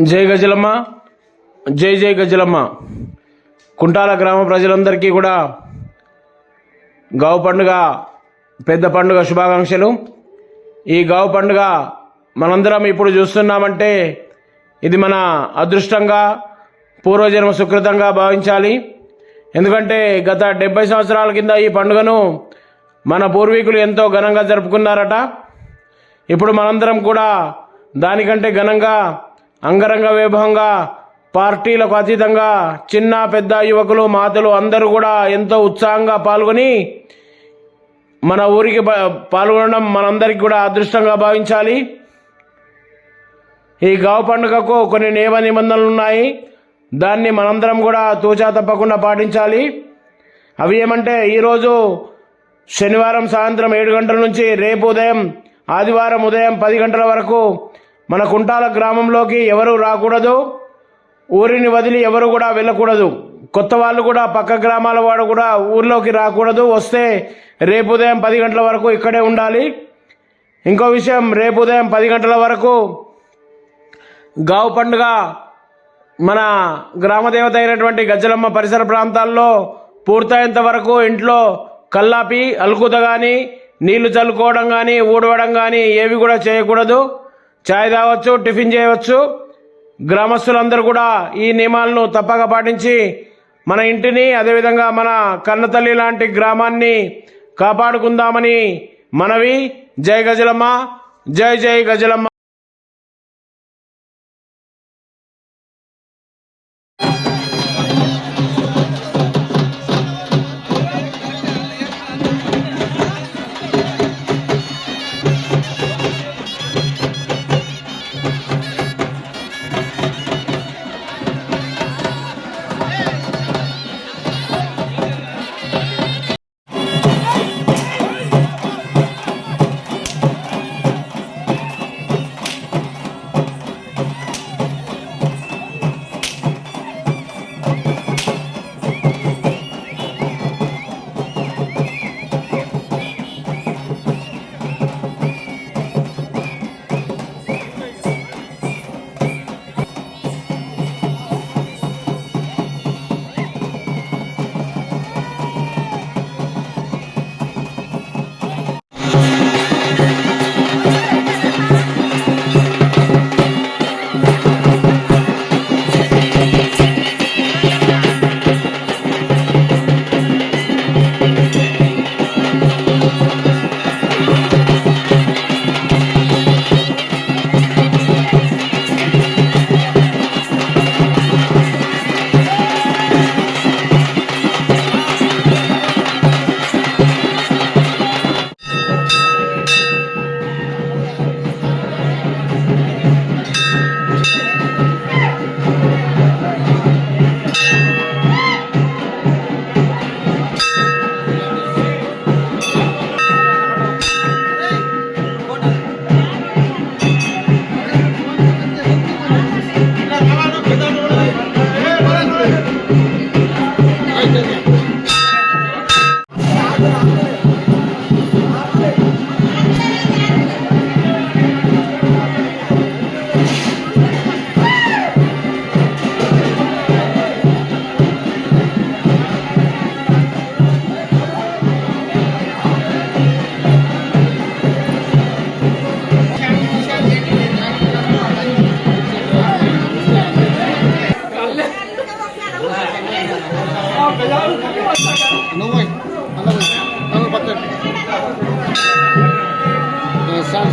జై గజలమ్మ, జై జై గజలమ్మ. కుంటాల గ్రామ ప్రజలందరికీ కూడా గావు పండుగ పెద్ద పండుగ శుభాకాంక్షలు. ఈ గావు పండుగ మనందరం ఇప్పుడు చూస్తున్నామంటే ఇది మన అదృష్టంగా పూర్వజన్మ సుకృతంగా భావించాలి. ఎందుకంటే గత 70 సంవత్సరాల కింద ఈ పండుగను మన పూర్వీకులు ఎంతో ఘనంగా జరుపుకున్నారట. ఇప్పుడు మనందరం కూడా దానికంటే ఘనంగా అంగరంగ వైభవంగా పార్టీలకు అతీతంగా చిన్న పెద్ద యువకులు మాతలు అందరూ కూడా ఎంతో ఉత్సాహంగా పాల్గొని మన ఊరికి పాల్గొనడం మనందరికీ కూడా అదృష్టంగా భావించాలి. ఈ గావు పండుగకు కొన్ని నియమ నిబంధనలు ఉన్నాయి. దాన్ని మనందరం కూడా తూచా తప్పకుండా పాటించాలి. అవి ఏమంటే, ఈరోజు శనివారం సాయంత్రం 7 గంటల నుంచి రేపు ఉదయం ఆదివారం ఉదయం 10 గంటల వరకు మన కుంటాల గ్రామంలోకి ఎవరు రాకూడదు. ఊరిని వదిలి ఎవరు కూడా వెళ్ళకూడదు. కొత్త వాళ్ళు కూడా పక్క గ్రామాల వాడు కూడా ఊర్లోకి రాకూడదు. వస్తే రేపు ఉదయం 10 గంటల వరకు ఇక్కడే ఉండాలి. ఇంకో విషయం, రేపు ఉదయం 10 గంటల వరకు గావు పండుగ మన గ్రామదేవత అయినటువంటి గజ్జలమ్మ పరిసర ప్రాంతాల్లో పూర్తయ్యేంత వరకు ఇంట్లో కల్లాపి అలుకుత కానీ నీళ్లు చల్లుకోవడం కానీ ఊడవడం కానీ ఏవి కూడా చేయకూడదు. చాయ్ తాగొచ్చు, టిఫిన్ చేయవచ్చు. గ్రామస్తులందరూ కూడా ఈ నియమాలను తప్పక పాటించి మన ఇంటిని అదేవిధంగా మన కన్నతల్లి లాంటి గ్రామాన్ని కాపాడుకుందామని మనవి. జై గజలమ్మ, జై జై గజలమ్మ. Sal,